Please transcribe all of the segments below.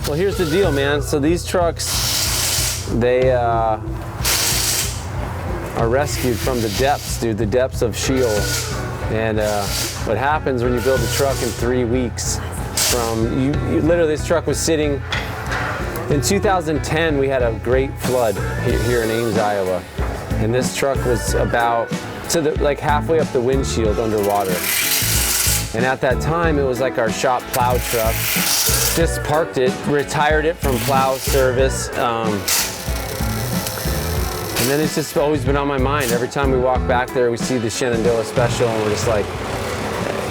Well, here's the deal, man. So these trucks, they are rescued from the depths, dude, the depths of Sheol. And what happens when you build a truck in 3 weeks from, you literally, this truck was sitting, in 2010, we had a great flood here in Ames, Iowa. And this truck was about, like halfway up the windshield underwater. And at that time, it was like our shop plow truck. Just parked it, retired it from plow service. And then it's just always been on my mind. Every time we walk back there, we see the Shenandoah Special, and we're just like,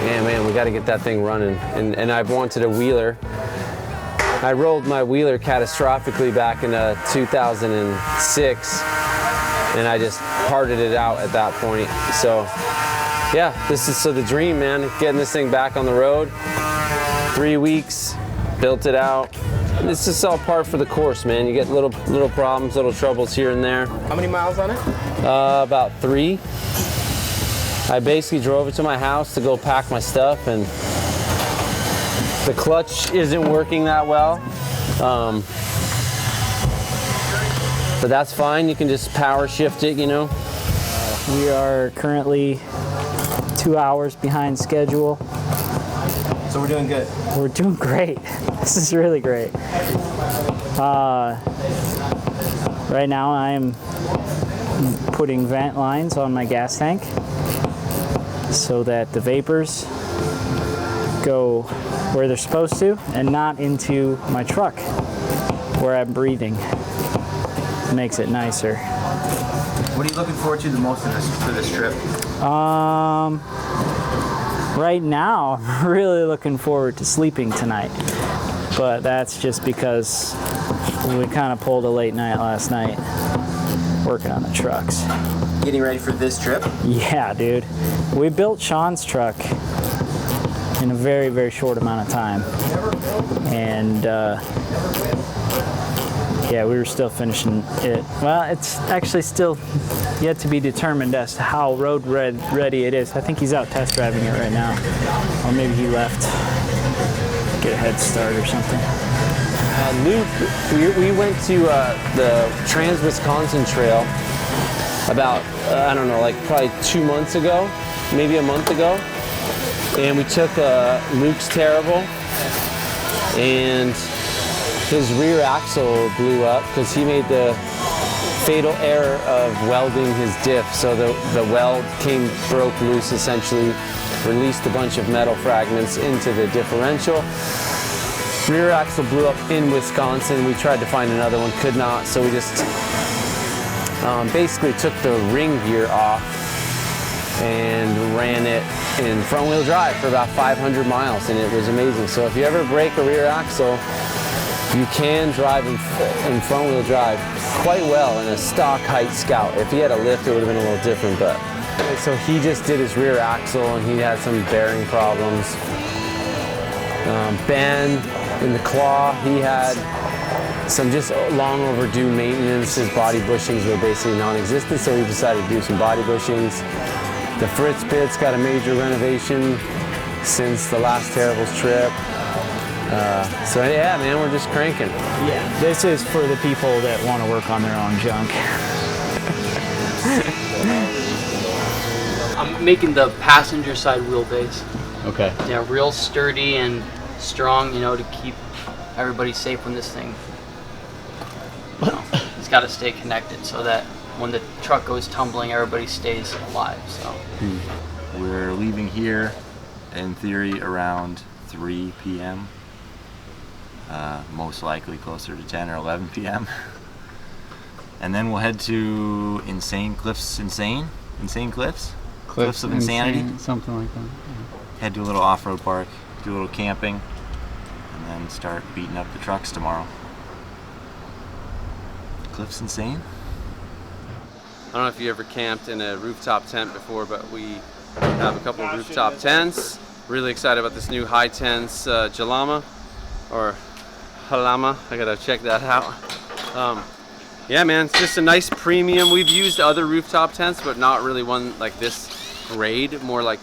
man, we got to get that thing running. And I've wanted a wheeler. I rolled my wheeler catastrophically back in 2006, and I just parted it out at that point. So, yeah, this is the dream, man. Getting this thing back on the road. 3 weeks, built it out. This is all par for the course, man. You get little problems, little troubles here and there. How many miles on it? About 3. I basically drove it to my house to go pack my stuff, and the clutch isn't working that well. But that's fine. You can just power shift it, you know. We are currently 2 hours behind schedule. So we're doing good. We're doing great. This is really great. Right now I am putting vent lines on my gas tank so that the vapors go where they're supposed to and not into my truck where I'm breathing. It makes it nicer. What are you looking forward to the most for this trip? Right now, I'm really looking forward to sleeping tonight, but that's just because we kind of pulled a late night last night working on the trucks. Getting ready for this trip? Yeah, dude. We built Sean's truck in a very, very short amount of time, and yeah, we were still finishing it. Well, it's actually still yet to be determined as to how road ready it is. I think he's out test driving it right now, or maybe he left, get a head start or something. Luke, we went to the Trans-Wisconsin Trail about, I don't know, like probably 2 months ago, maybe a month ago. And we took Luke's Terrible, and his rear axle blew up because he made the fatal error of welding his diff. So the weld broke loose essentially, released a bunch of metal fragments into the differential. Rear axle blew up in Wisconsin. We tried to find another one, could not. So we just basically took the ring gear off and ran it in front wheel drive for about 500 miles, and it was amazing. So if you ever break a rear axle, you can drive in front wheel drive quite well in a stock height Scout. If he had a lift, it would have been a little different, but. So he just did his rear axle and he had some bearing problems. Ben in the claw, he had some just long overdue maintenance. His body bushings were basically non-existent, so we decided to do some body bushings. The Fritz pit's got a major renovation since the last Terribles trip. So yeah, man, we're just cranking. Yeah, this is for the people that want to work on their own junk. I'm making the passenger side wheelbase. Okay. Yeah, real sturdy and strong, you know, to keep everybody safe when this thing, you know, it's got to stay connected so that when the truck goes tumbling, everybody stays alive. So we're leaving here in theory around 3 p.m. Most likely closer to 10 or 11 p.m. And then we'll head to Insane Cliffs of Insanity, something like that. Yeah. Head to a little off-road park, do a little camping, and then start beating up the trucks tomorrow. Cliffs Insane? I don't know if you ever camped in a rooftop tent before, but we have a couple of rooftop tents. Really excited about this new high tents Jalama or Halama. I gotta check that out. Yeah, man, it's just a nice premium. We've used other rooftop tents, but not really one like this grade. More like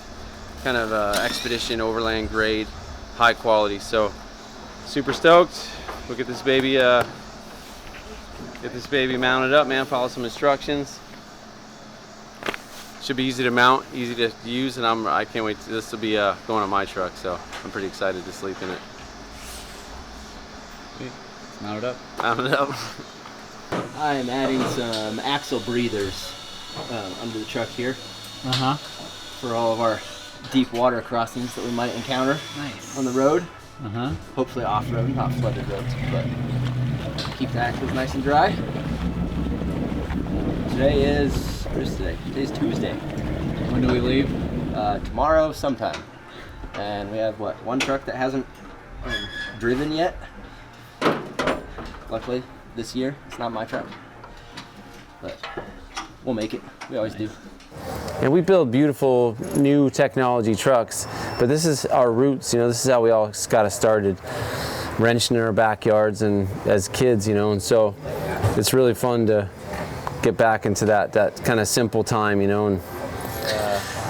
kind of expedition overland grade, high quality. So super stoked. We'll get this baby mounted up, man. Follow some instructions. Should be easy to mount, easy to use, and I can't wait. This will be going on my truck, so I'm pretty excited to sleep in it. Mount it up. Mount it up. I'm adding some axle breathers under the truck here for all of our deep water crossings that we might encounter on the road. Hopefully off-road, not flooded roads, but keep the axles nice and dry. Today is, what is today? Today's Tuesday. When do we leave? Tomorrow sometime. And we have, what, one truck that hasn't driven yet. Luckily, this year, it's not my truck. But we'll make it. We always do. And we build beautiful new technology trucks, but this is our roots, you know, this is how we all got us started, wrenching in our backyards and as kids, you know, and so it's really fun to get back into that kind of simple time, you know, and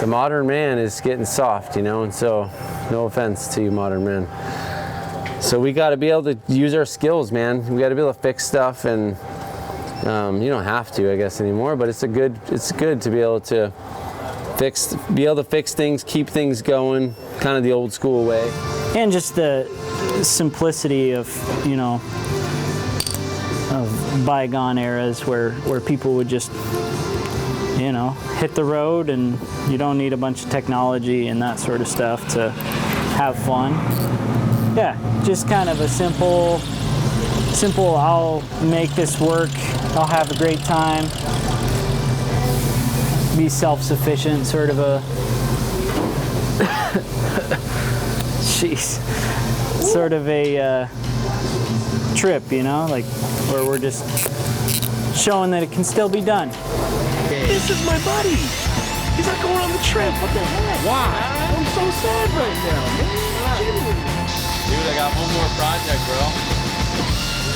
the modern man is getting soft, you know, and so no offense to you modern men. So we got to be able to use our skills, man. We got to be able to fix stuff, and you don't have to, I guess, anymore, but it's good to be able to fix things, keep things going, kind of the old school way. And just the simplicity of, you know, of bygone eras where people would just, you know, hit the road, and you don't need a bunch of technology and that sort of stuff to have fun. Yeah, just kind of a simple, I'll make this work, I'll have a great time, be self-sufficient sort of a, jeez, sort of a trip, you know, like where we're just showing that it can still be done. This is my buddy. He's not going on the trip. What the heck? Why? I'm so sad right now, man. Dude, I got one more project, bro.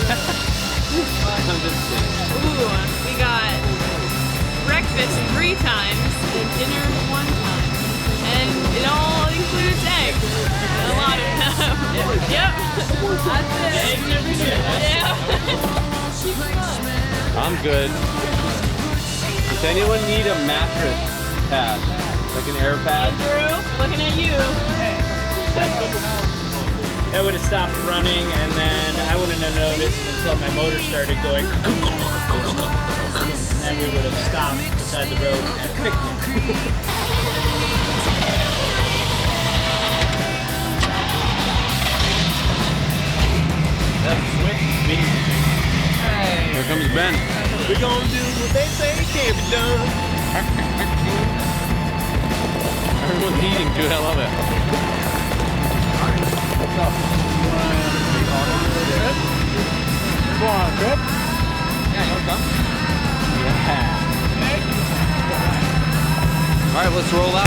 I'm just kidding. Ooh, we got breakfast 3 times and dinner 1 time. And it all includes eggs. A lot of them. Yep. That's it. Eggs every day. Yeah. I'm good. Does anyone need a mattress pad? Like an air pad? Andrew, looking at you. I would have stopped running, and then I wouldn't have noticed until my motor started going. And then we would have stopped beside the road and picked it. That's sweet. Hey. Here comes Ben. We're gonna do what they say can't be done. Everyone's eating, dude. I love it. Go on a trip? Yeah, you wanna come? Yeah. All right, let's roll out.